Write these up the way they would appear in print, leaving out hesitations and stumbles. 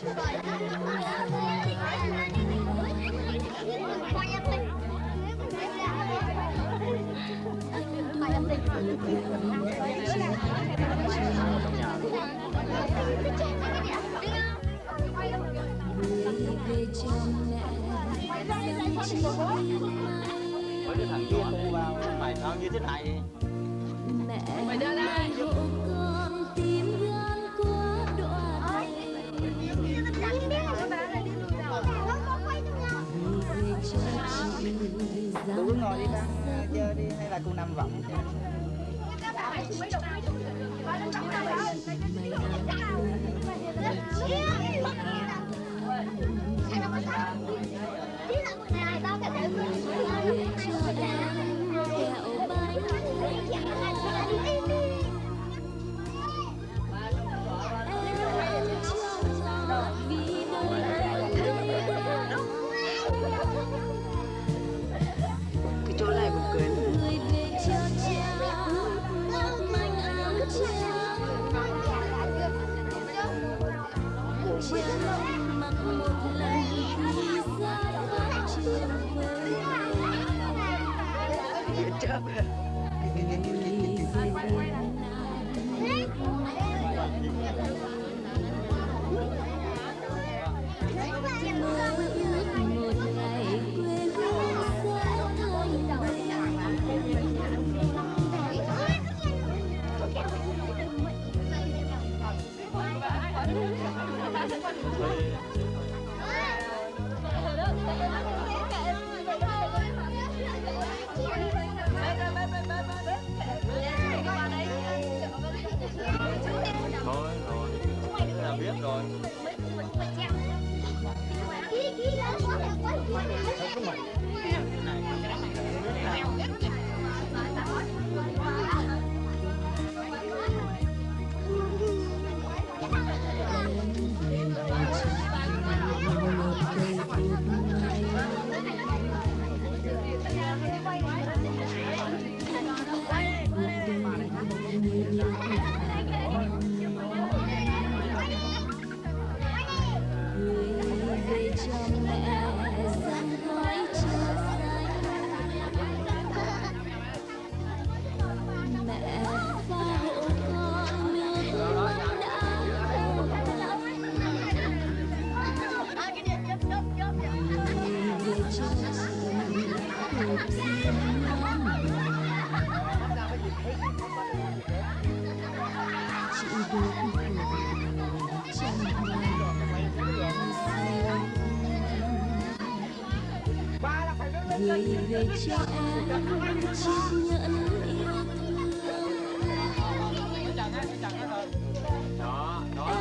Mấy cái thằng kia không vào mày sao như thế này. Mày đưa ra hộ con tim gan quá đọa. Cô cứ ngồi đi ta, chơi đi hay là cô nằm võng chứ? Cái chỗ này buồn cười. Chớp. Thôi rồi, là biết rồi. Gửi về cho em chiếc nhẫn yêu thương. Em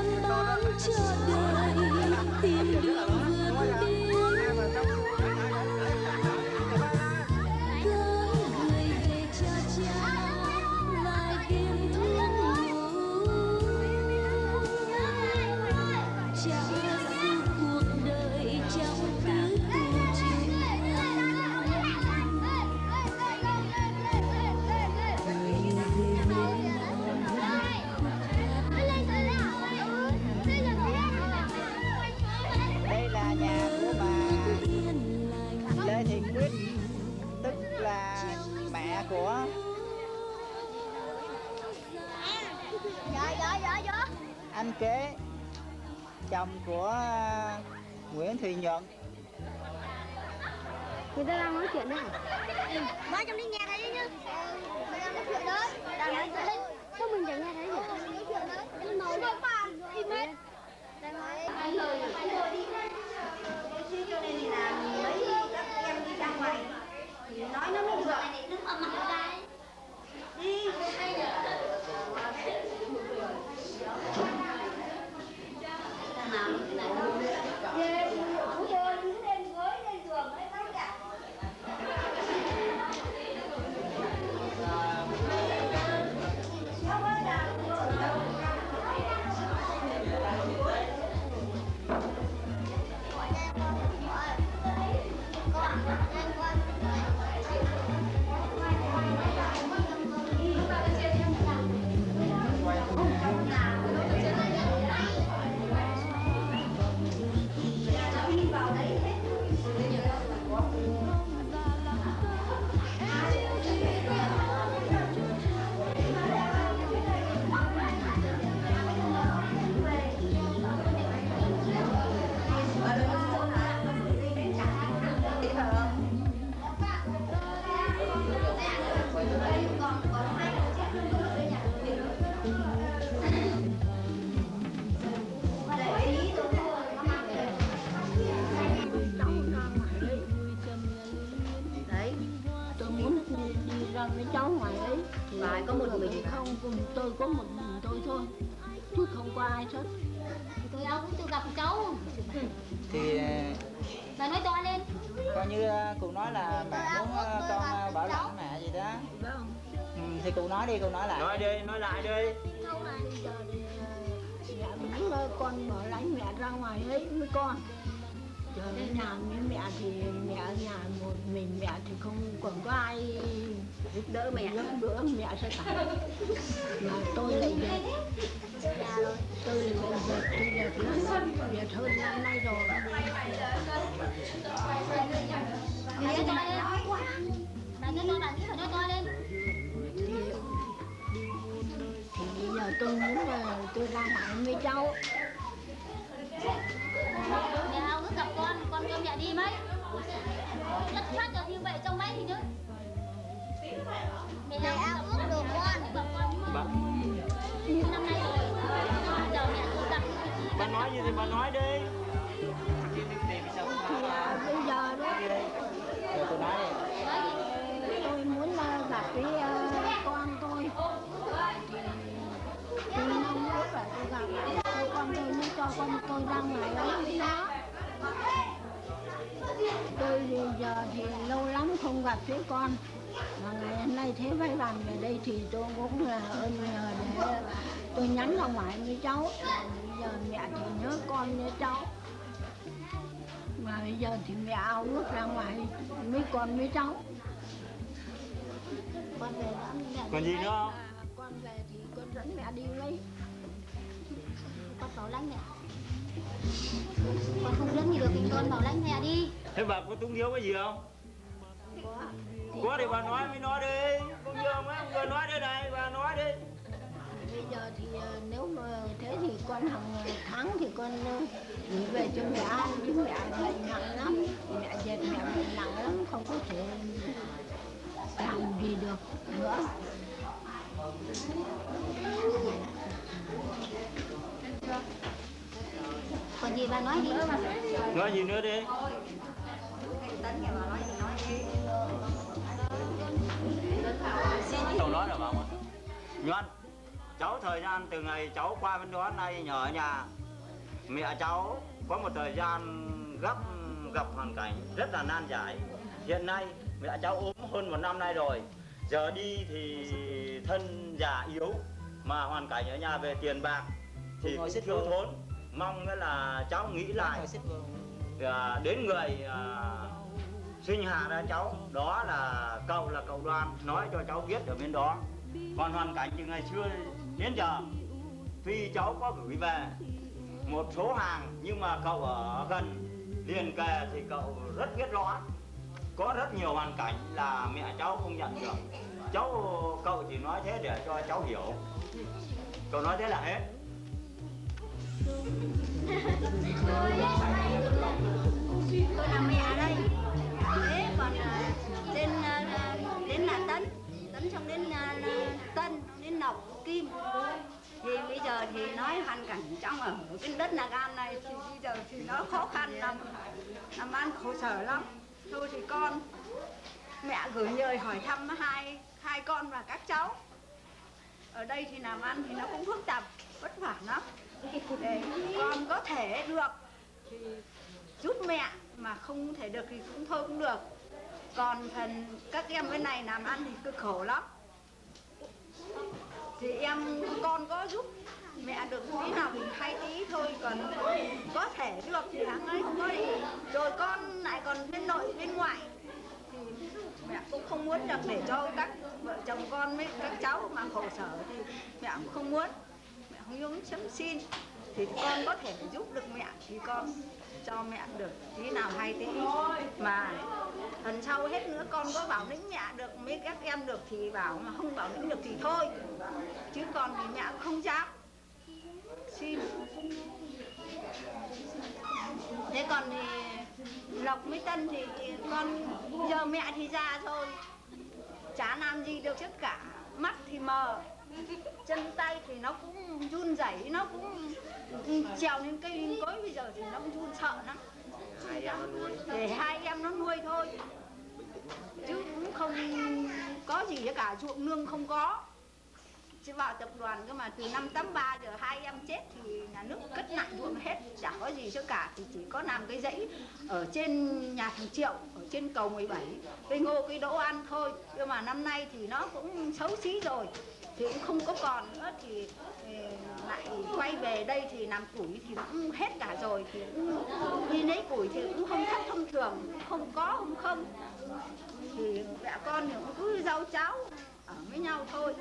bán cho đời tìm đường vượt biên. Gửi về cho cha lại tìm thương ngủ. Cha suốt cuộc đời trong tứ tù chuyện. Đây là nhà của bà Lê Thị Quyết, tức là mẹ của anh Kế, chồng của Nguyễn Thị Nhuận. Người ta đang nói chuyện đấy hả? Nói trong đi nghe thấy chứ. Người ta nói chuyện đấy. Đang nói chuyện đấy. Sao mình chẳng nghe thấy nhỉ? Nói chuyện đấy. Em mời không bàn. Im hết. Đang nói. Anh ngồi đi. Cái chỗ này thì là mấy các em đi ra ngoài. Thì nói nó không được. Đứng ở mặt ra đấy. Đi. Thằng nào cái này không biết. có một mình không, cùng tôi có một mình tôi thôi, chứ không có ai hết. Tôi đâu cũng chưa gặp cháu. Thì Bà nói to lên. coi như cụ nói là mẹ muốn con bảo lãnh mẹ gì đó. Vâng. Thì cụ nói đi, cụ nói lại. Nói đi, nói lại đi. Bây giờ thì mẹ muốn con bảo lãnh mẹ ra ngoài ấy với con. Giờ ở nhà với mẹ thì mẹ ở nhà một mình, mẹ thì không còn có ai giúp đỡ mẹ, mẹ sẽ cả. Mà tôi lại dệt, tôi lại dệt, tôi dệt lắm, dệt hơn năm nay rồi. Bà nói to lên. Bà nói to, bà nghĩ phải nói to lên. Thì bây giờ tôi muốn là tôi ra ngoài với cháu. Mẹ ao ước gặp con cho mẹ đi mấy. Rất phát được như vậy trong mấy thì nữa. Mẹ ao ước được con. Gặp con nhưng mà năm nay rồi. Giờ mẹ cứ gặp. Bà nói gì thì bà nói đi. Thì bây giờ đó Rồi tôi nói đi. tôi muốn gặp với con tôi. Tôi mong muốn là tôi gặp con tôi muốn cho con tôi ra ngoài ấy với nó. Tôi giờ thì lâu lắm không gặp với con. Mà ngày hôm nay thấy mấy bạn về đây thì tôi cũng là ơn nhờ để tôi nhắn ra ngoài với cháu. Bây giờ mẹ thì nhớ con nhớ cháu. Mà bây giờ thì mẹ ao ước ra ngoài với con với cháu. Con về đó mẹ. Còn gì nữa không? Con về thì con dẫn mẹ đi lấy. Con bảo lãnh mẹ. Con không dẫn gì được thì con bảo lãnh mẹ đi. Thế bà có túng thiếu cái gì không? Có thì bà nói với nó đi. Cũng như mấy ông vừa nói đây này, bà nói đi. Bây giờ thì nếu mà thế thì con hàng tháng thì con gửi về cho mẹ ăn, chứ mẹ bệnh nặng lắm, mẹ dệt mẹ bệnh nặng lắm, không có thể làm gì được nữa. Còn gì bà nói đi. Nói gì nữa đi. Cháu nói là bà mà. Nhuận, cháu thời gian từ ngày cháu qua bên đó nay nhờ ở nhà. Mẹ cháu có một thời gian gặp hoàn cảnh rất là nan giải. Hiện nay mẹ cháu ốm hơn 1 năm nay rồi. Giờ đi thì thân già yếu, mà hoàn cảnh ở nhà về tiền bạc thì cũng thiếu thốn. Mong là cháu nghĩ lại đến người sinh hạ ra cháu, đó là cậu Đoan, nói cho cháu biết ở bên đó. Còn hoàn cảnh từ ngày xưa đến giờ, tuy cháu có gửi về một số hàng nhưng mà cậu ở gần liền kề thì cậu rất biết rõ. Có rất nhiều hoàn cảnh là mẹ cháu không nhận được. Cậu chỉ nói thế để cho cháu hiểu. Cậu nói thế là hết. Tôi là mẹ đây. Thế còn đến là Tấn xong đến Tân, đến Lộc, Kim. Thì bây giờ thì nói hoàn cảnh trong ở cái đất Nagan này thì bây giờ thì nó khó khăn lắm, làm ăn khổ sở lắm. Thôi thì mẹ gửi lời hỏi thăm hai con và các cháu. Ở đây thì làm ăn thì nó cũng phức tạp, vất vả lắm. Để con có thể được thì giúp mẹ, mà không thể được thì cũng thôi cũng được. Còn phần các em bên này làm ăn thì cực khổ lắm. Thì con có giúp mẹ được tí nào thì hay tí thôi, còn có thể được thì tháng ấy không có gì. Rồi con lại còn bên nội bên ngoại thì mẹ cũng không muốn được để cho các vợ chồng con với các cháu mà khổ sở thì mẹ cũng không muốn. Mẹ không muốn chấm xin. Thì con có thể giúp được mẹ thì con cho mẹ được tí nào hay tí. Mà lần sau hết nữa con có bảo lĩnh mẹ được, mấy các em được thì bảo, mà không bảo lĩnh được thì thôi. Chứ còn thì mẹ cũng không dám xin. Thế còn thì Lộc với Tân thì con giờ mẹ thì già rồi, chả làm gì được tất cả. Mắt thì mờ, chân tay thì nó cũng run rẩy, nó cũng trèo lên cây lên cối, bây giờ thì nó cũng run sợ lắm. Để hai em nó nuôi thôi, chứ cũng không có gì cả, ruộng nương không có. chứ vào tập đoàn cơ mà từ năm 83 giờ hai em chết thì nhà nước cất lại ruộng hết, chả có gì cho cả, thì chỉ có làm cái dãy ở trên nhà thằng Triệu, ở trên cầu 17, cây ngô cây đỗ ăn thôi. Nhưng mà năm nay thì nó cũng xấu xí rồi thì cũng không có còn nữa, thì lại quay về đây thì làm củi thì cũng hết cả rồi, thì cũng đi lấy củi thì cũng không thấp thông thường, không có không thì mẹ con thì cũng cứ rau cháo ở với nhau thôi.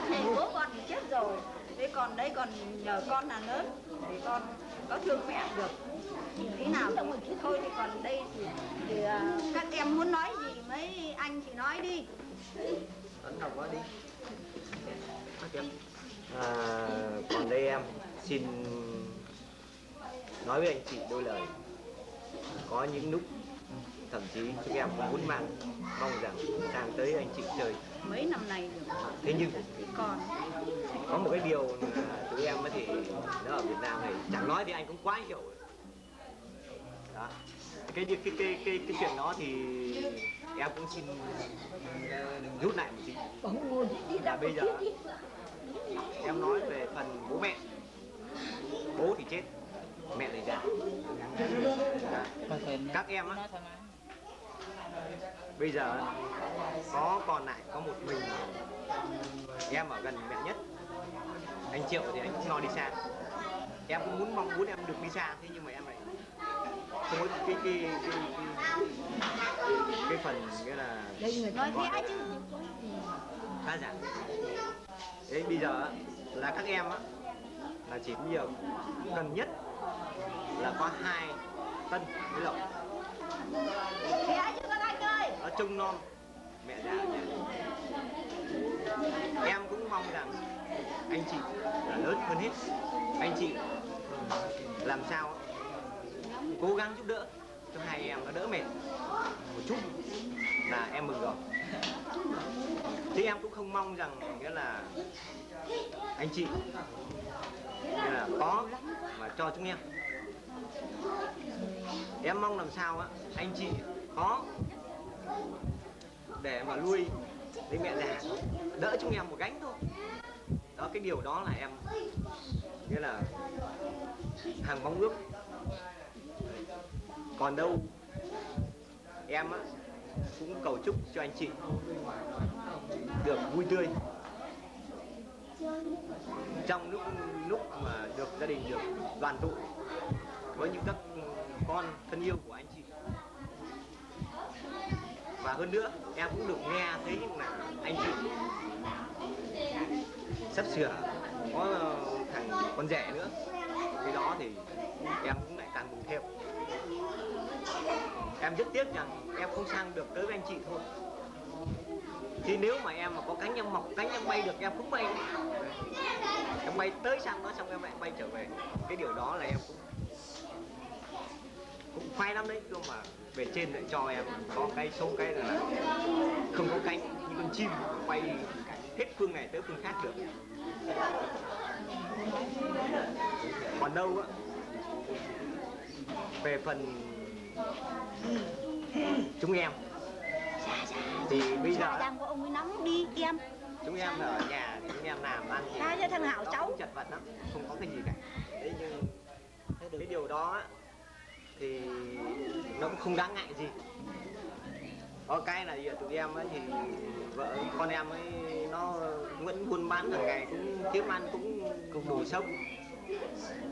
Thì bố con thì chết rồi, thế còn đây còn nhờ con là lớn thì con có thương mẹ được thế nào thì thôi. Thì còn đây thì các em muốn nói gì mấy anh thì nói đi. Ấn Ngọc nói đi. Còn đây em xin nói với anh chị đôi lời. Có những lúc thậm chí chúng em cũng muốn mong rằng sang tới anh chị chơi mấy năm nay được. Thế nhưng còn có một cái điều là tụi em thì nó ở Việt Nam này chẳng nói thì anh cũng quá hiểu rồi. Đó. Cái chuyện đó thì em cũng xin rút lại một tí. Là bây giờ em nói về phần bố mẹ. Bố thì chết, mẹ thì già. Các em á, bây giờ còn lại có một mình em ở gần mẹ nhất. Anh Triệu thì anh cũng lo đi xa. Em cũng mong muốn em được đi xa, thế nhưng mà em lại không có cái phần nghĩa là nói thế chứ khá giả. Đấy bây giờ là các em á là chỉ nhiều gần nhất là có 2 Tân với Lộc. thế chứ các anh ơi. Nó trông non mẹ già ở nhà. Em cũng mong rằng anh chị là lớn hơn hết, anh chị làm sao cố gắng giúp đỡ cho hai em nó đỡ mệt một chút là em mừng rồi. Thế em cũng không mong rằng nghĩa là anh chị nghĩa là có mà cho chúng em. Em mong làm sao á anh chị có để mà nuôi đến mẹ già, đỡ chúng em một gánh thôi. Đó, cái điều đó là em nghĩa là hàng mong ước. Còn đâu em á cũng cầu chúc cho anh chị được vui tươi trong lúc mà được gia đình được đoàn tụ với những các con thân yêu của anh chị. Và hơn nữa em cũng được nghe thấy là anh chị sắp sửa có thằng con rể nữa. Cái đó thì em cũng lại càng mừng theo. Em rất tiếc rằng em không sang được tới với anh chị thôi. Thì nếu mà em mà có cánh em mọc cánh em bay được em cũng bay. Em bay tới sang đó xong em lại bay trở về. Cái điều đó là em cũng khoái lắm đấy. Nhưng mà về trên lại cho em có cái số cái là không có cánh như con chim bay hết phương này tới phương khác được. Còn đâu á về phần chúng em thì bây giờ đang có ông ấy nóng đi em. Chúng em ở nhà thì chúng em làm ăn thì cho thằng Hảo cháu cũng chật vật lắm, không có cái gì cả. Đấy nhưng cái điều đó thì nó cũng không đáng ngại gì. Có cái là giờ tụi em ấy thì vợ con em ấy nó vẫn buôn bán hàng ngày cũng kiếm ăn cũng đủ sống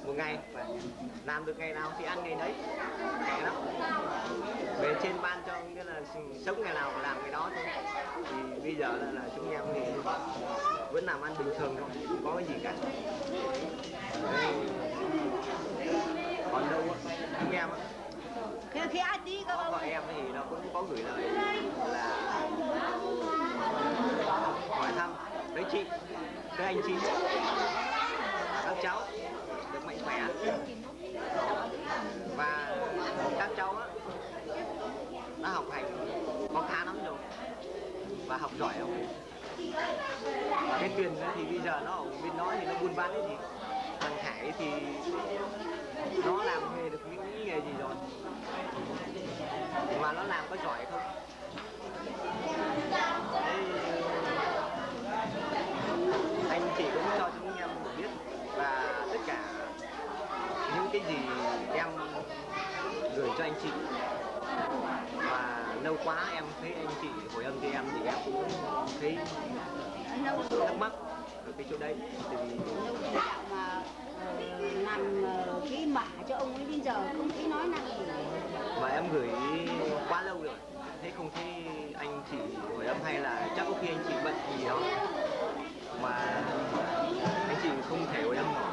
một ngày, và làm được ngày nào thì ăn ngày đấy, ngày đó về trên ban cho nghĩa là sống ngày nào mà làm cái đó thôi. Thì bây giờ là chúng em thì vẫn làm ăn bình thường thôi, không có cái gì cả. Đấy. Còn đâu chúng em khi ai đi các vợ em thì nó cũng có gửi lời là hỏi thăm tới chị, tới anh chị, các cháu được mạnh khỏe và các cháu á nó học hành có khá lắm rồi và học giỏi không. Và cái Tuyền thì bây giờ nó ở bên đó thì nó buôn bán cái gì, thằng Hải thì nó làm nghề được những nghề gì rồi mà nó làm có giỏi không. Đấy, chị cũng cho chúng em biết và tất cả những cái gì em gửi cho anh chị, và lâu quá em thấy anh chị hồi âm cho em thì em cũng thấy thắc mắc ở cái chỗ đấy. Đâu chỉ đạo mà làm cái mã cho ông ấy bây giờ không thấy nói năng gì. Mà em gửi quá lâu rồi, thế không thấy anh chị hồi âm, hay là chắc có khi anh chị bận gì đó mà anh chị không thể hồi âm nổi,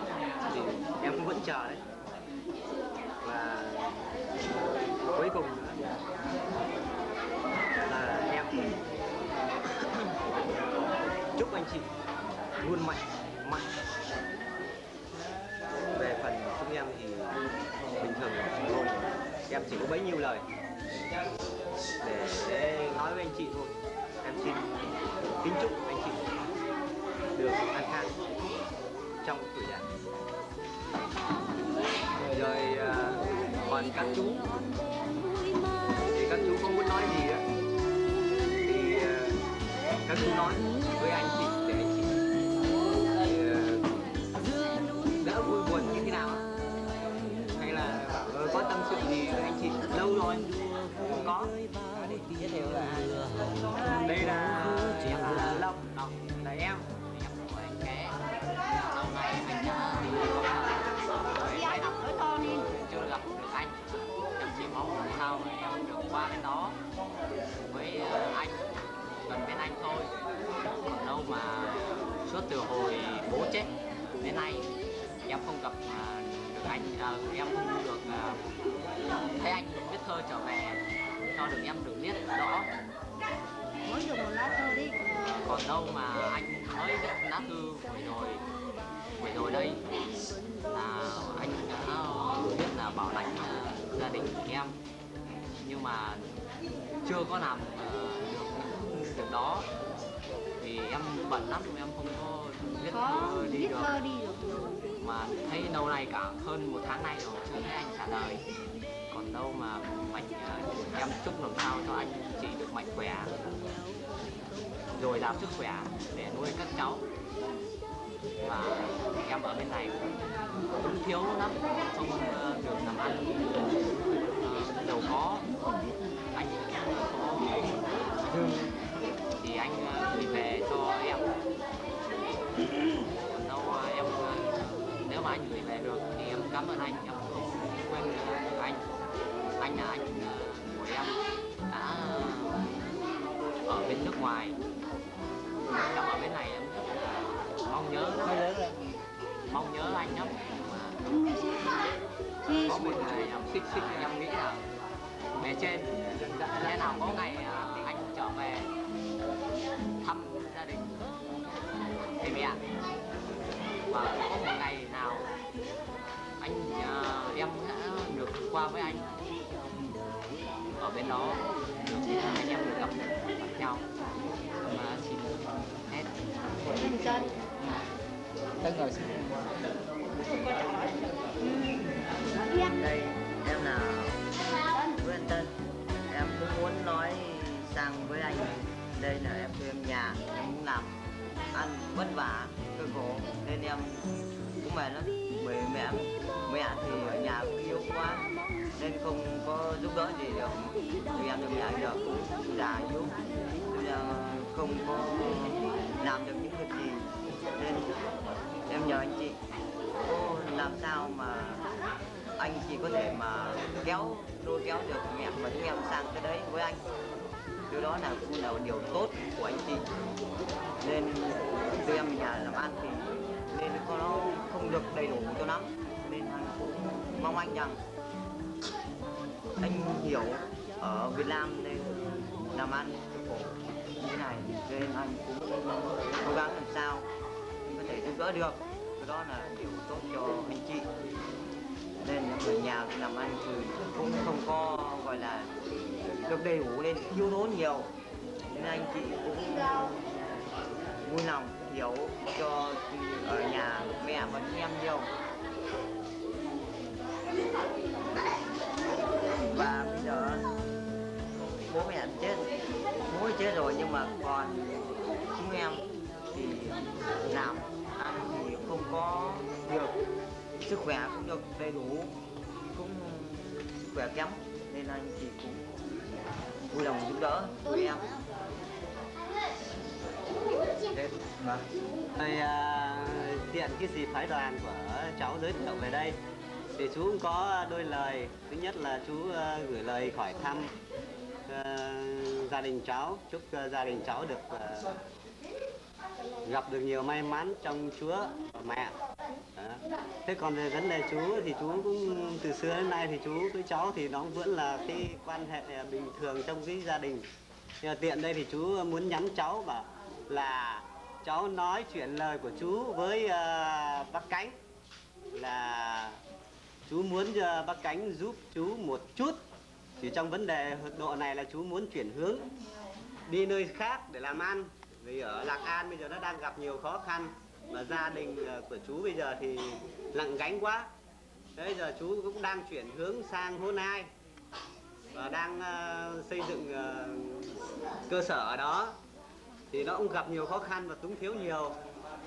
thì em cũng vẫn chờ đấy. Và cuối cùng nữa là em chúc anh chị luôn mạnh. Về phần chúng em thì bình thường thôi, em chỉ có bấy nhiêu lời để nói với anh chị thôi. Em xin kính chúc anh chị được an khang trong tuổi già. Rồi còn các chú thì các chú không muốn nói gì nữa thì các chú nói với anh chị để anh chị đỡ vui buồn như thế nào, hay là có tâm sự gì với anh chị lâu rồi không có. Giới thiệu là Đây là Long, là em của anh Ké. Lâu nay anh đã đi Ai đọc nói to đi. chưa gặp được anh, em chỉ mong làm sao mà em được qua bên đó với anh, gần bên anh thôi. Còn đâu mà suốt từ hồi bố chết đến nay em không gặp được anh, em không được thấy anh viết thơ trở về cho được em được biết rõ. Mới được một lá thư đi. Còn đâu mà anh mới viết lá thư vừa rồi đây là anh đã biết là bảo lãnh gia đình em, nhưng mà chưa có làm được việc đó vì em bận lắm, em không có viết thư đi được. Mà thấy lâu nay cả hơn một tháng nay rồi chưa thấy anh trả lời. Còn đâu mà em chúc làm sao cho anh chị được mạnh khỏe, dồi dào sức khỏe để nuôi các cháu. Và em ở bên này cũng thiếu lắm, không được làm ăn giàu có. Anh có dư thì anh gửi về cho em. Còn đâu em nếu mà anh gửi về được thì em cảm ơn anh, em không quên được anh. Anh là anh của em đã ở bên nước ngoài, em ở bên này em rất là mong nhớ lắm, mong nhớ anh lắm. Mà có một ngày em nghĩ là bề trên lẽ nào có ngày anh trở về thăm gia đình thầy mẹ, và có một ngày nào anh em sẽ được qua với anh ở bên đó, được anh em được gặp nhau. Mà xin hết. Tân rồi. Đây em là Nguyễn Tân. Em cũng muốn nói sang với anh, đây là em thuê em nhà, em cũng làm ăn vất vả cơ khổ nên em cũng mệt lắm. Bởi mẹ thì ở nhà cũng yếu quá nên không có giúp đỡ gì được. Vì em ở nhà giờ cũng già yếu nên không có làm được những việc gì, nên em nhờ anh chị làm sao mà anh chị có thể mà lôi kéo được mẹ và chúng em sang tới đấy với anh. Điều đó là cũng là điều tốt của anh chị. Nên tụi em ở nhà làm ăn thì nên nó không được đầy đủ cho lắm, nên anh cũng mong anh rằng anh hiểu ở Việt Nam nên làm ăn khổ như thế này, nên anh cũng cố gắng làm sao có thể giúp đỡ được. Đó là điều tốt cho anh chị. Nên ở nhà làm ăn thì cũng không có gọi là được đầy đủ nên thiếu thốn nhiều, nên anh chị cũng vui lòng hiểu cho ở nhà mẹ và chị em nhiều. Và bây giờ bố mẹ chết, bố chết rồi nhưng mà còn chúng em thì làm ăn thì không có được, sức khỏe cũng được đầy đủ, cũng sức khỏe kém nên anh chị cũng vui lòng giúp đỡ tụi em. Vâng. Tiện cái dịp phái đoàn của cháu giới thiệu về đây thì chú cũng có đôi lời. Thứ nhất là chú gửi lời hỏi thăm gia đình cháu, chúc gia đình cháu được gặp được nhiều may mắn trong Chúa và mẹ. Đó. Thế còn về vấn đề chú thì chú cũng từ xưa đến nay thì chú với cháu thì nó vẫn là cái quan hệ bình thường trong cái gia đình. Tiện đây thì chú muốn nhắn cháu bảo là cháu nói chuyện lời của chú với bác Cánh, là chú muốn bác Cánh giúp chú một chút. Chỉ trong vấn đề độ này là chú muốn chuyển hướng đi nơi khác để làm ăn. Vì ở Lạc An bây giờ nó đang gặp nhiều khó khăn, mà gia đình của chú bây giờ thì nặng gánh quá. Thế giờ chú cũng đang chuyển hướng sang Hố Nai và đang xây dựng cơ sở ở đó. Thì nó cũng gặp nhiều khó khăn và túng thiếu nhiều.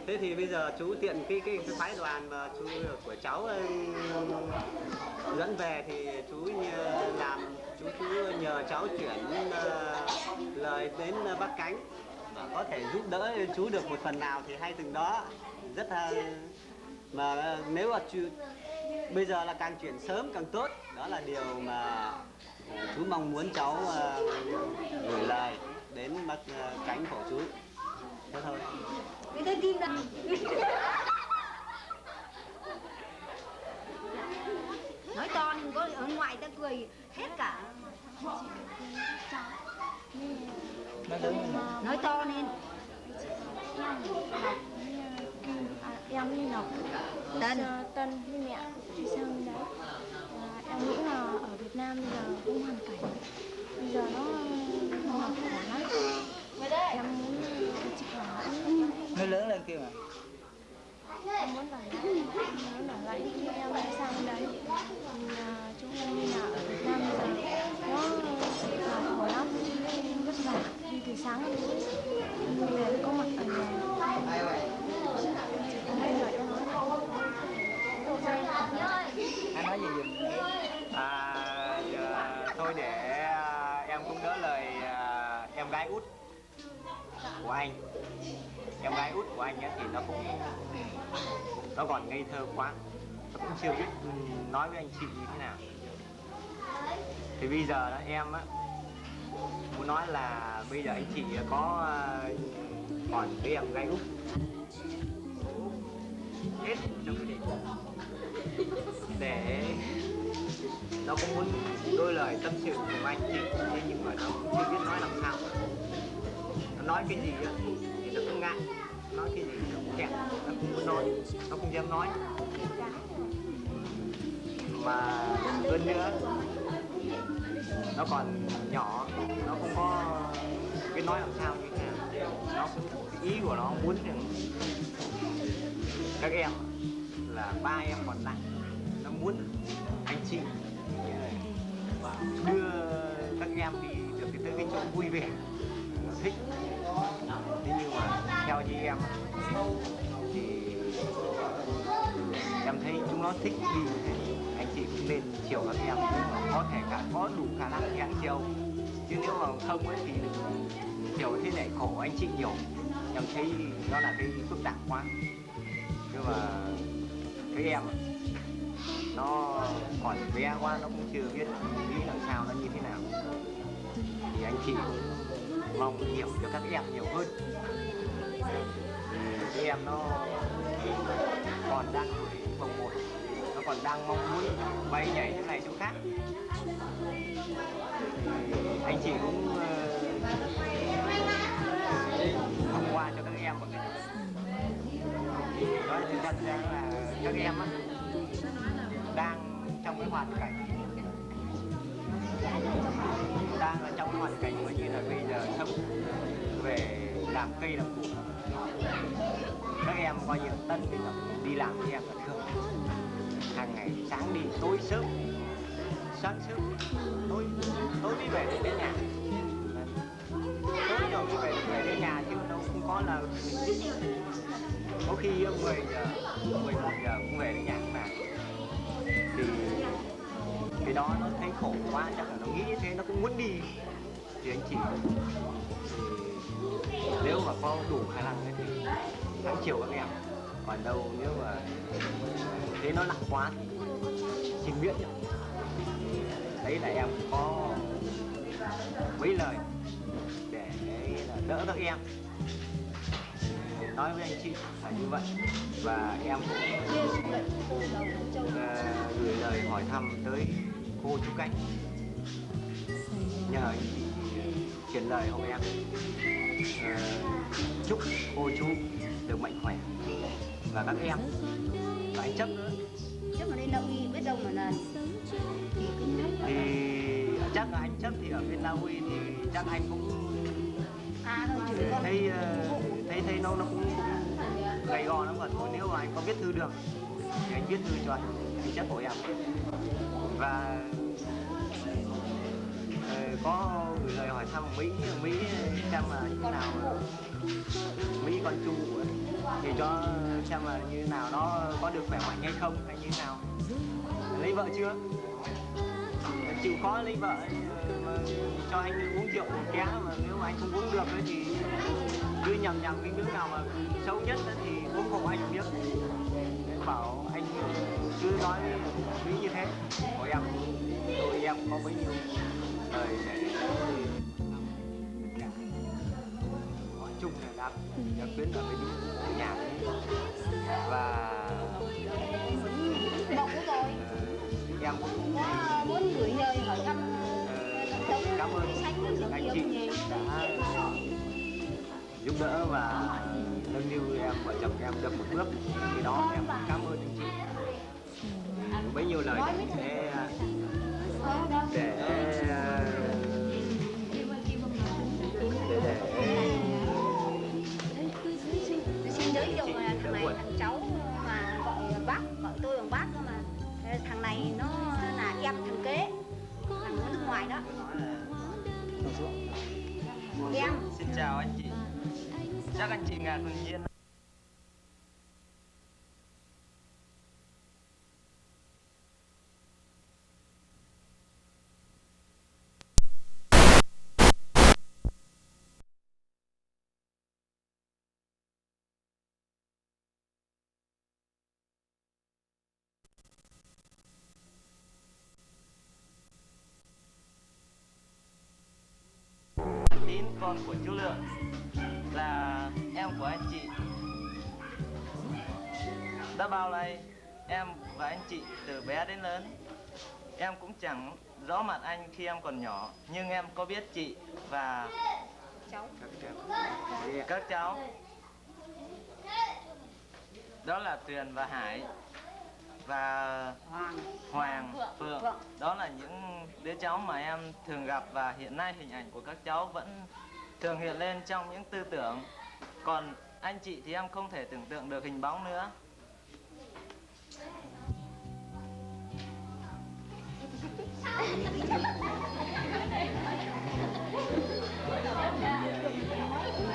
Thế thì bây giờ chú tiện cái phái đoàn mà chú của cháu dẫn về thì chú nhờ cháu chuyển lời đến bác Cánh và có thể giúp đỡ chú được một phần nào thì hay từng đó. Rất mà nếu mà bây giờ là càng chuyển sớm càng tốt. Đó là điều mà chú mong muốn cháu gửi lời đến bác Cánh của chú. Thế thôi. Cái tay tim ra. Nói to đừng có ở ngoài ta cười hết cả. Nói to lên. Em đi Ngọc Tân với mẹ đi sang đấy. Em nghĩ là ở Việt Nam bây giờ cũng hoàn cảnh bây giờ nó khổ lắm. Em muốn chịu khó. Nói lớn lên kia mà. Em muốn ở lại khi em đi sang đấy. Chúng em như là ở Việt Nam bây giờ nó khổ lắm, vất vả đi từ sáng đến tối về có mặt ở nhà. Anh nói gì dùm? Thôi để em cũng đỡ lời em gái út của anh. Em gái út của anh ấy thì nó còn ngây thơ quá, nó cũng chưa biết nói với anh chị như thế nào. Thì bây giờ đó em á muốn nói là bây giờ anh chị có còn với em gái út hết trong cái định để nó cũng muốn đôi lời tâm sự cùng anh chị, thế nhưng mà nó cũng chưa biết nói làm sao. Nó nói cái gì á thì nó cũng ngại, nói cái gì nó cũng kẹt, nó không muốn nói, nó không dám nói. Mà hơn nữa nó còn nhỏ, nó không có biết nói làm sao như thế nào. Nó ý của nó muốn rằng các em là ba em còn lại, nó muốn anh chị đưa các em đi được tới cái chỗ vui vẻ, thích. Thế nhưng mà theo như em thì em thấy chúng nó thích đi thì anh chị cũng nên chiều các em, có thể có đủ khả năng thì anh chiều, chứ nếu mà không ấy thì chiều thế này khổ anh chị nhiều. Em thấy đó là cái phức tạp quá. Nhưng mà cái em nó còn bé quá, nó cũng chưa biết nghĩ làm sao nó như thế nào. Thì anh chị cũng mong hiểu cho các em nhiều hơn. Thì em nó còn đang tuổi bồng bột, nó còn đang mong muốn bay nhảy chỗ này chỗ khác. Thì anh chị cũng thông qua cho các em một cái nói thật ra là các em á, đang trong cái hoàn cảnh coi như là bây giờ sống về làm cây làm củ. Các em coi như tân bây giờ đi làm với em là thường, hàng ngày sáng đi tối sớm, sáng sớm tối mới về đến nhà, tối rồi mới về đến nhà, chứ đâu không có là có khi 10 giờ 11 giờ cũng về đến nhà cũng về, thì cái đó nó thấy khổ quá, chắc là nó nghĩ thế nó cũng muốn đi. Thì anh chị thì nếu mà có đủ khả năng ấy thì hãy chiều các em, còn đâu nếu mà thế nó nặng quá thì xin miễn. Đấy là em có mấy lời để đỡ các em, nói với anh chị là như vậy. Và em cũng gửi lời hỏi thăm tới cô chú Cánh, nhờ anh chị truyền lời hộ em. Chúc cô chú được mạnh khỏe và các em và anh Chấp nữa. Chấp mà lên đâu đi biết đâu mà lần Thì chắc là anh Chấp thì ở bên Na Uy thì chắc anh cũng thấy nó cũng gầy gò lắm, còn thôi nếu mà anh có viết thư được thì anh viết thư cho anh Chấp của em. Và có gửi lời hỏi thăm Mỹ xem là như thế nào, Mỹ con Chu ấy, thì cho xem là như thế nào, nó có được khỏe mạnh hay không hay như thế nào, lấy vợ chưa, chịu khó lấy vợ mà cho anh uống rượu một ké, mà nếu mà anh không uống được ấy thì cứ nhầm cái đứa nào mà xấu nhất ấy thì cũng không anh biết, bảo anh cứ nói Mỹ như thế của em, rồi em có bấy nhiêu lời để nói chung là đã khuyến ở bên nhà đấy. Và bọc rồi em cũng muốn gửi lời hỏi thăm cảm ơn anh chị đã giúp đỡ và nâng niu em, vợ chồng em được một bước, thì đó em cảm ơn anh chị. Bấy nhiêu lời xin giới thiệu là thằng này thằng cháu mà gọi bác, gọi tôi bằng bác cơ mà. Thằng này nó là em thằng kế, thằng ở nước ngoài đó. Em. Xin chào anh chị. Chắc anh chị ngạc nhiên. Tín, con của chú Lượng, là em của anh chị. Đã bao nay em và anh chị từ bé đến lớn, em cũng chẳng rõ mặt anh khi em còn nhỏ, nhưng em có biết chị và các cháu. Đó là Tuyền và Hải và Hoàng, Phượng. Đó là những đứa cháu mà em thường gặp, và hiện nay hình ảnh của các cháu vẫn thường hiện lên trong những tư tưởng. Còn anh chị thì em không thể tưởng tượng được hình bóng nữa.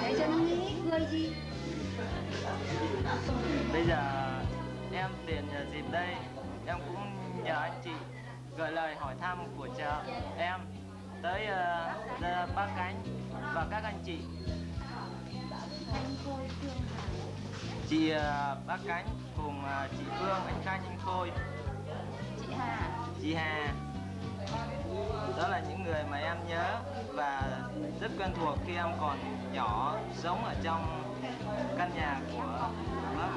Để cho nó nghĩ cười gì. Bây giờ em tiện nhờ dịp đây, em cũng nhờ anh chị gửi lời hỏi thăm của em tới bác Cánh và các anh chị. Chị bác Cánh cùng chị Phương, anh Khanh, anh Khôi, chị Hà. Đó là những người mà em nhớ và rất quen thuộc khi em còn nhỏ, sống ở trong căn nhà của bác.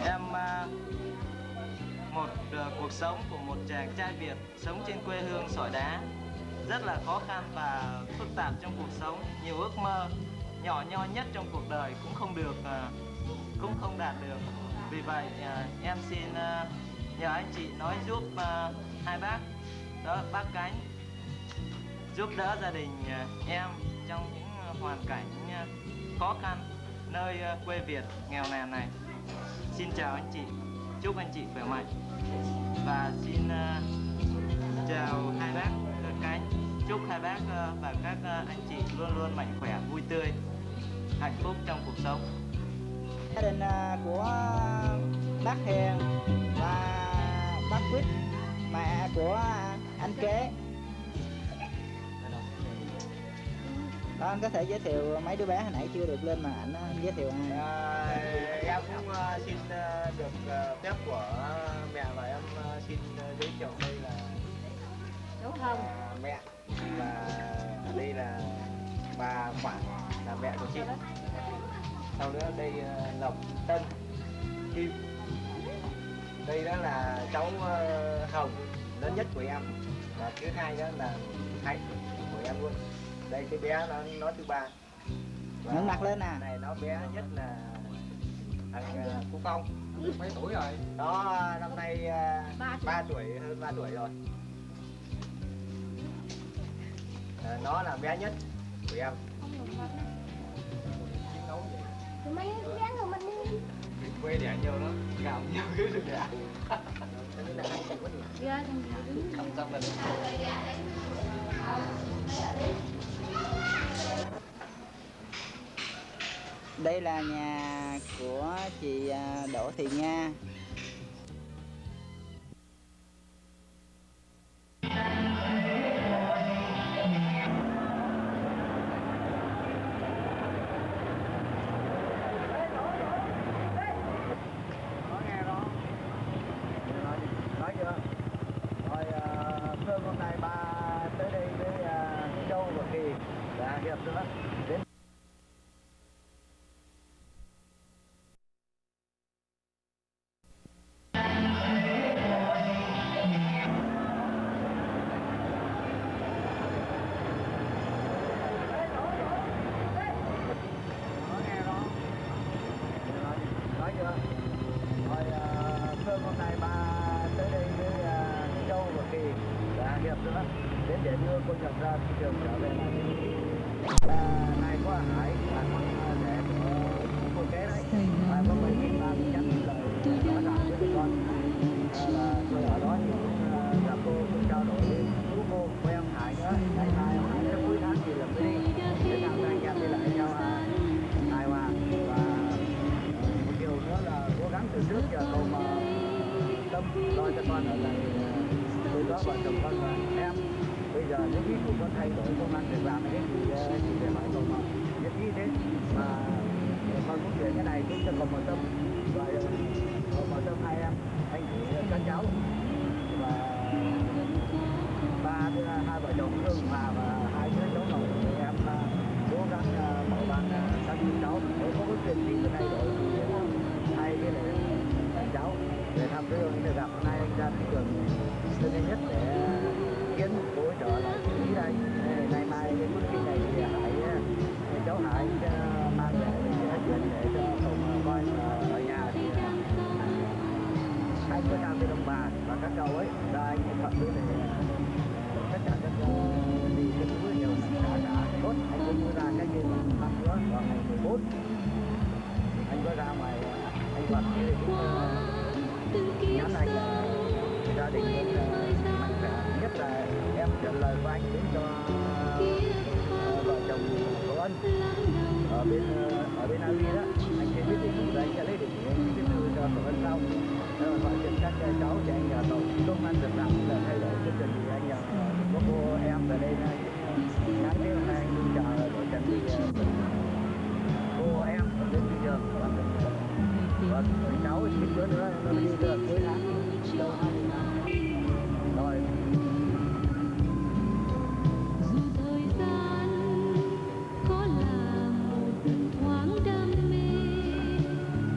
Em một cuộc sống của một chàng trai Việt sống trên quê hương Sỏi Đá rất là khó khăn và phức tạp trong cuộc sống, nhiều ước mơ nhỏ nho nhất trong cuộc đời cũng không đạt được. Vì vậy em xin nhờ anh chị nói giúp hai bác, đó bác Cánh, giúp đỡ gia đình em trong những hoàn cảnh khó khăn nơi quê Việt nghèo nàn này. Xin chào anh chị, chúc anh chị khỏe mạnh, và xin chào hai bác Cánh, chúc hai bác và các anh chị luôn luôn mạnh khỏe, vui tươi. hạnh phúc trong cuộc sống. Gia đình của bác Hiền và bác Quýt, mẹ của anh Kế. Anh có thể giới thiệu mấy đứa bé hồi nãy chưa được lên mà ảnh giới thiệu ai? Em cũng xin được phép của mẹ và em xin giới thiệu đây là Đúng không? Mẹ và đây là bà Khoản là mẹ của chị. Sau nữa đây Lộc, Tân, Kim. Đây đó là cháu Hồng lớn nhất của em và thứ hai đó là Hạnh của em luôn. Đây cái bé nó thứ ba. Ngẩng mặt lên nè. Này nó bé nhất là thằng Phú Phong. Mấy tuổi rồi? Nó năm nay 3 tuổi, hơn 3 tuổi rồi. Nó là bé nhất của em. Mấy bé của mình đi. Quê đẻ nhiều lắm, gạo nhiều cứ được đẻ. Không xong mình. Đây là nhà của chị Đỗ Thị Nga. Nói chưa? Rồi Phương hôm nay ba tới đây với Châu và Kỳ và Hiệp nữa. Đến nói chưa? Rồi Phương hôm nay ba tới đây với Châu và Kỳ và Hiệp nữa đến để đưa cô Nhật ra thị trường trở về. Này có Hải và để cô kế đấy và có mấy ba nhắn lời rõ ràng với con là tôi ở đó thì gặp cô cũng trao đổi với cô em Hải nữa. Ngày mai Hải sẽ cuối tháng thì làm đi để làm cho anh em đi lại nhau hài hòa và một điều nữa là cố gắng từ trước giờ cầu mà tâm lo cho con ở đây tôi đó vợ chồng con và em bây giờ những cái của con thay đổi công ăn việc làm cái gì chỉ để hỏi cầu mà nhất trí thế mà con muốn chuyển cái này cũng cho cầu mà tâm và cầu mà tâm hai em anh chị các cháu và ba đứa hai vợ chồng Hương và hai đứa cháu nội thì em cố gắng mở ban các cháu để có cái chuyện gì để thay đổi thì hai cái này cháu để thăm cái đường để gặp nay anh ra thị trường thứ nhất để kiến hỗ trợ lại ý đây ngày mai cái khi này thì Hải cháu Hải mang về chuyện để cho cùng coi ở nhà thì anh có sang bên ông bà và các cháu ấy ra anh thuận với để tất cả các gì cái thứ nhiều cả tốt anh cũng ra cái gì năm nữa vào ngày 14 anh có ra ngoài anh vật thì cũng nhắn anh gia đình mạnh khỏe nhất là em trả lời của anh đến cho vợ chồng của anh ở bên Ali đó anh sẽ biết định anh sẽ lấy định anh sẽ đưa cho cậu anh sau gọi chuyện các cháu thì anh nhà tổ công an được làm là thay đổi chương trình thì anh có cô em về đây này sáng thế hôm nay anh cũng chờ để chuẩn bị cô em ở bên thị trường và cháu thì bữa nữa nó đi được cuối tháng đâu rồi dù thời gian có là một thoáng đam mê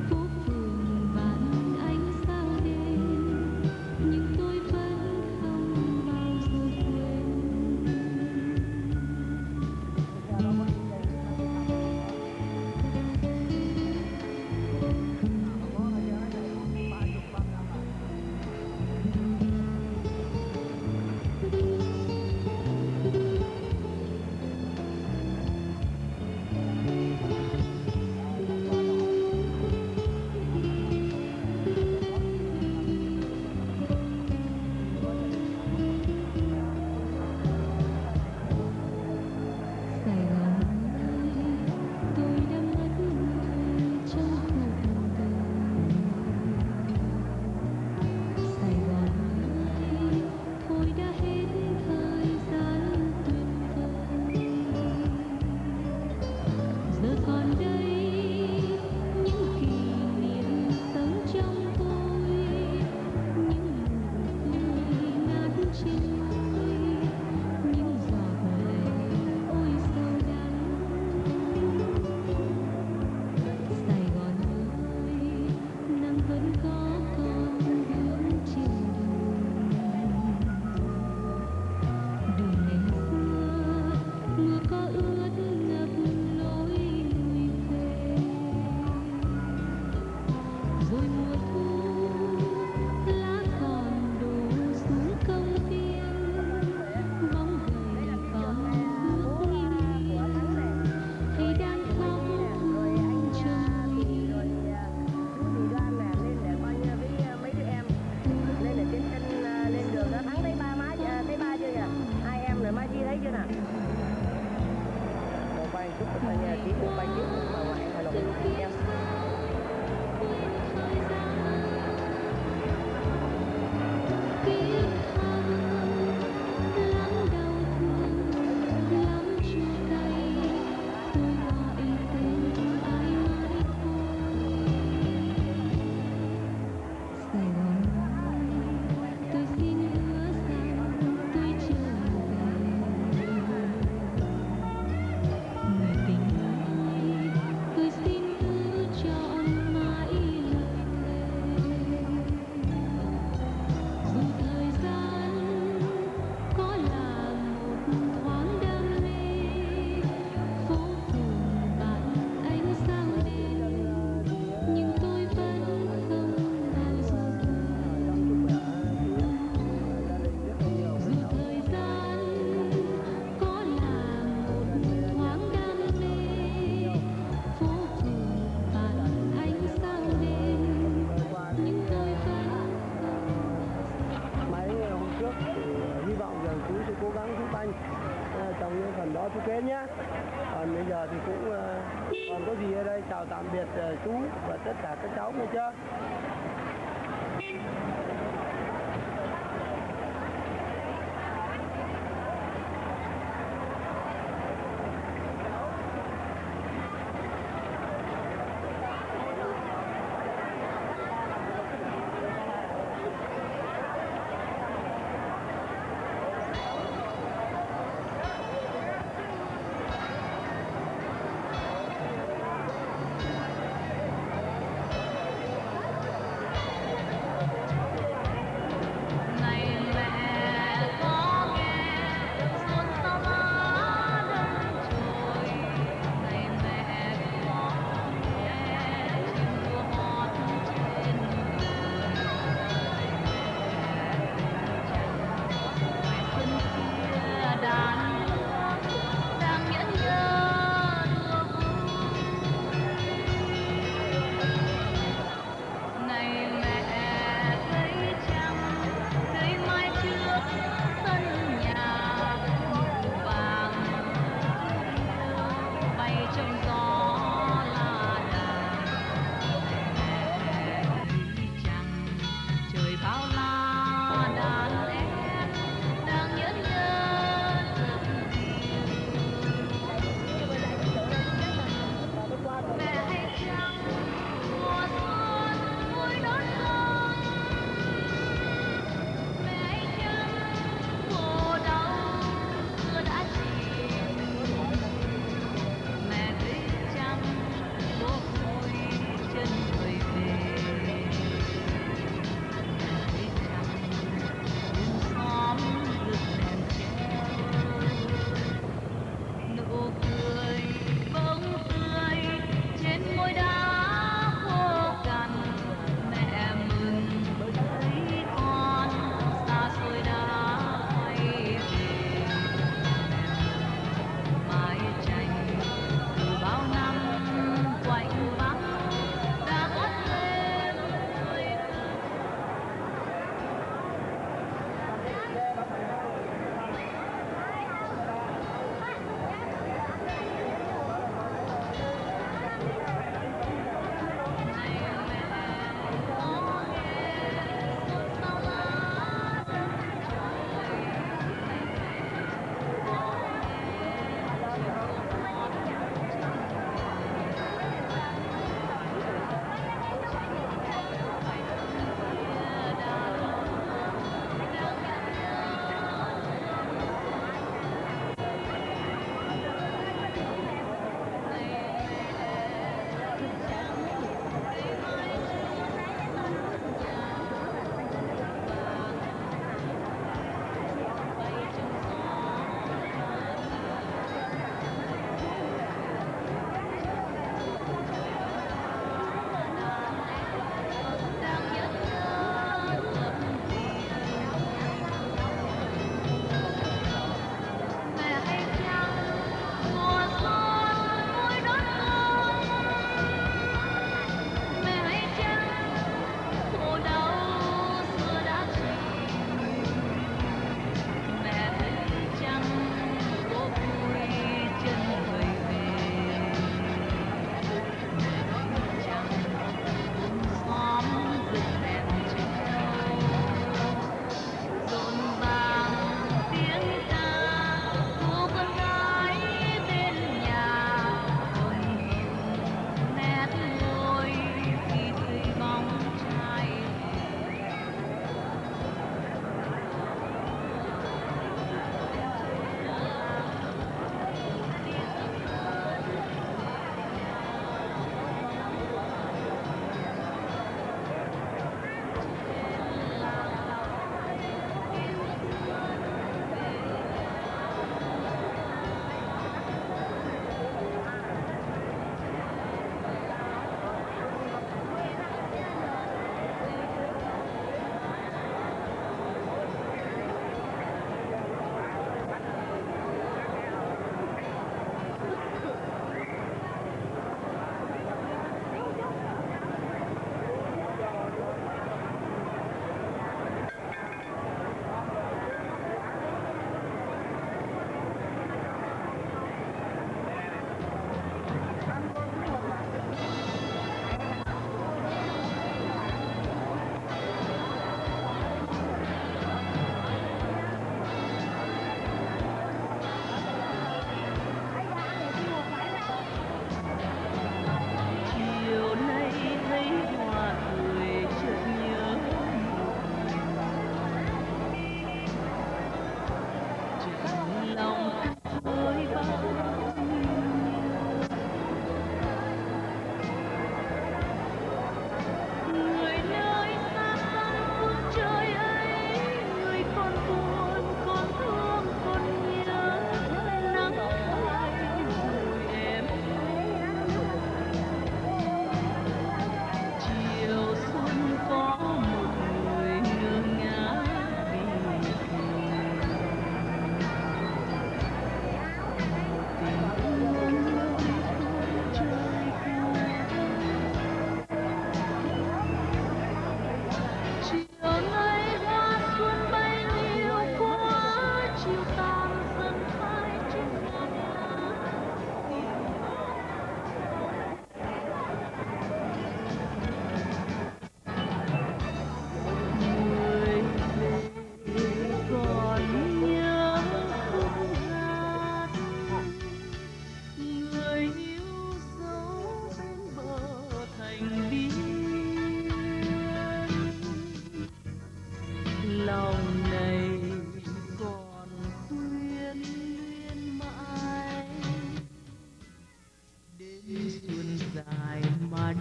phố phường vạn ánh sao đêm nhưng tôi vẫn không bao chú Kến nhé. Còn bây giờ thì cũng còn có gì ở đây, chào tạm biệt chú và tất cả các cháu nghe chưa.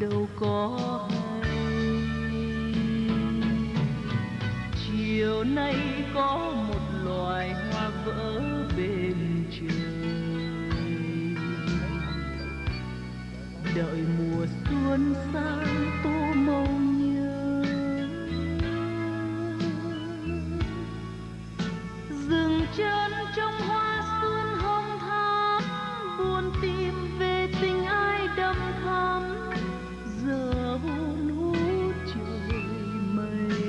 đâu có hay. Chiều nay có một loài hoa vỡ bên trời, đợi mùa xuân sang tô màu nhớ. Dừng chân trong hoa xuân hồng thắm, buồn tìm về tình ai đậm thắm, giờ hôn hút trời mây.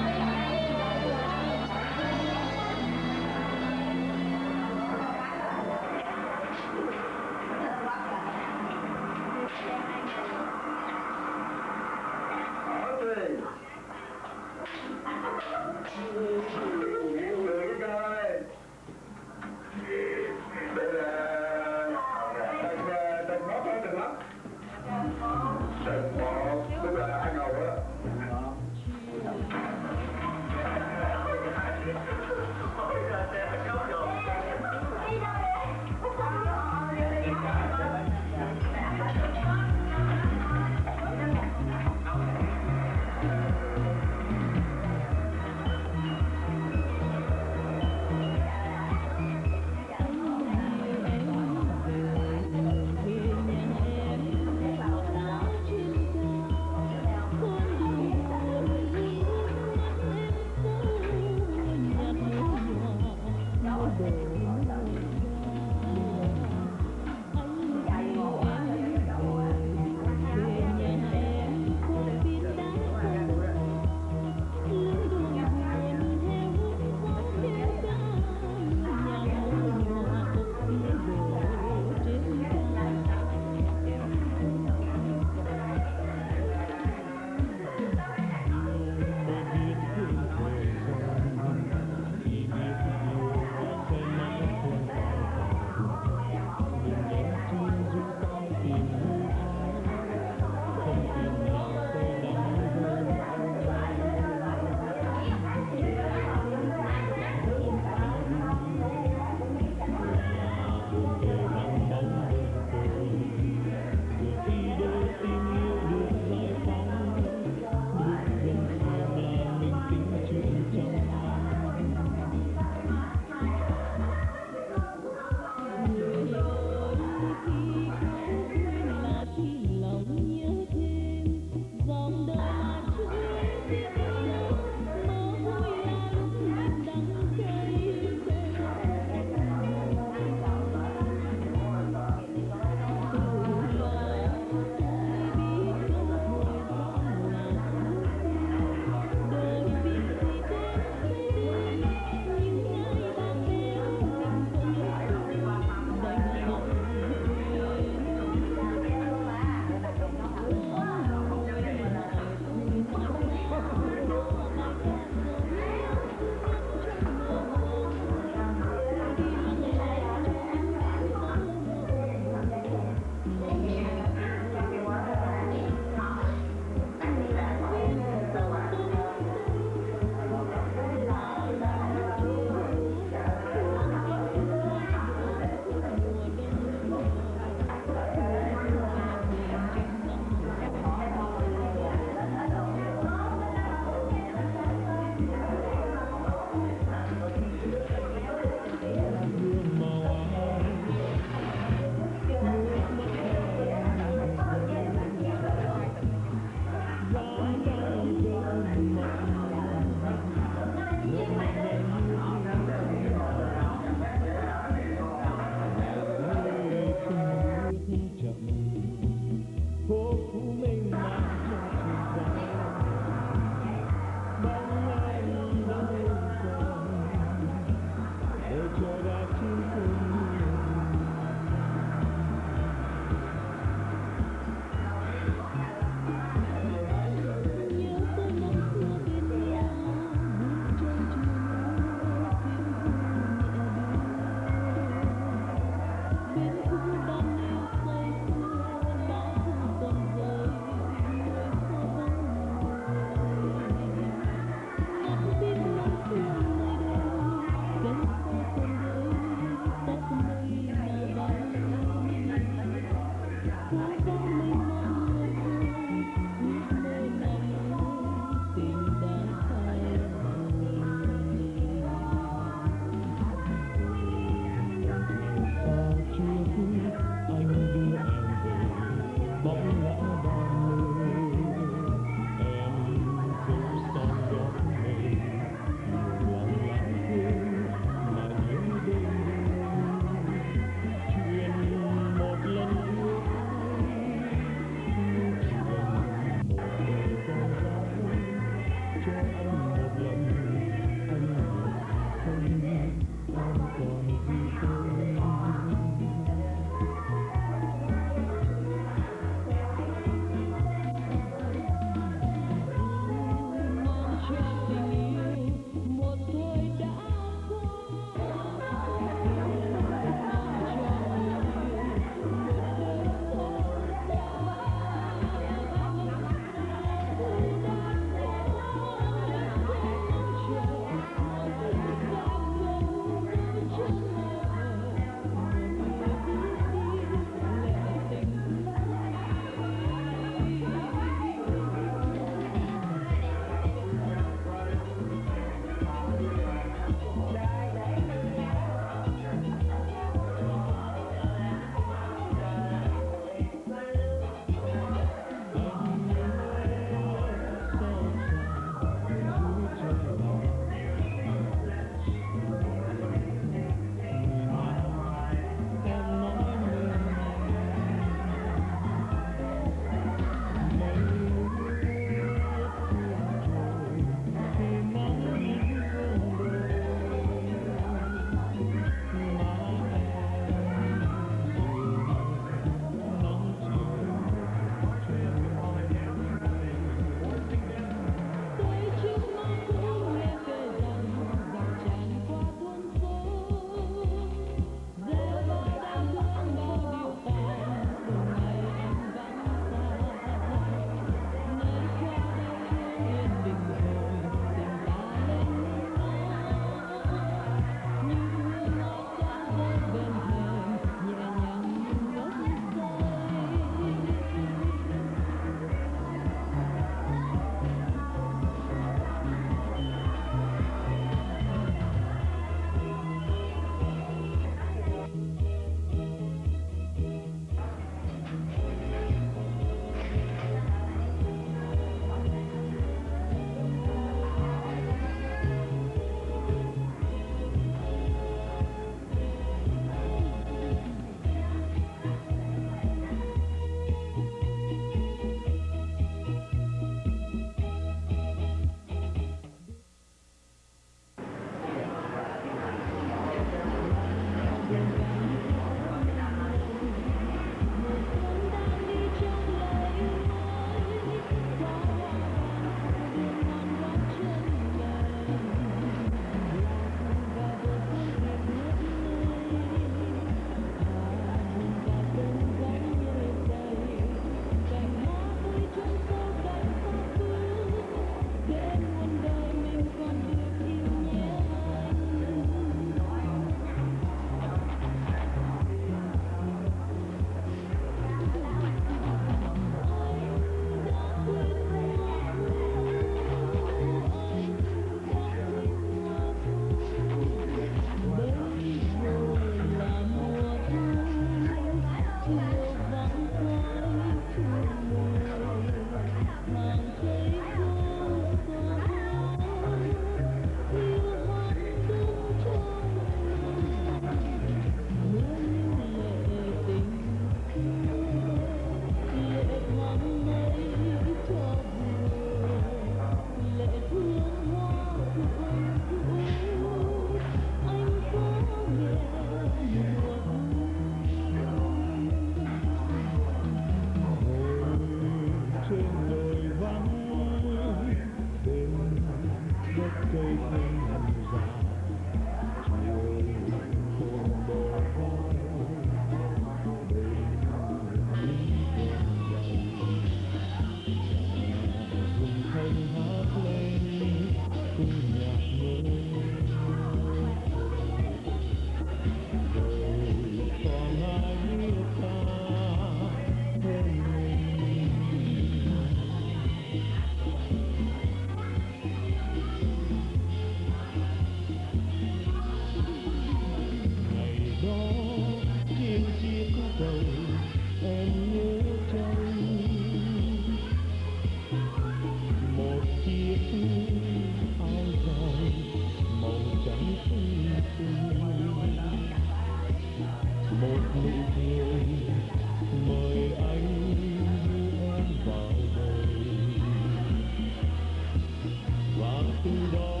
từ đó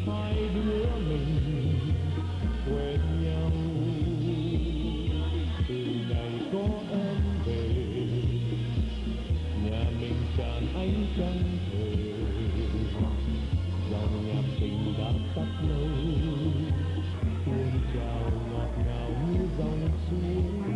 hai đứa mình quên duyên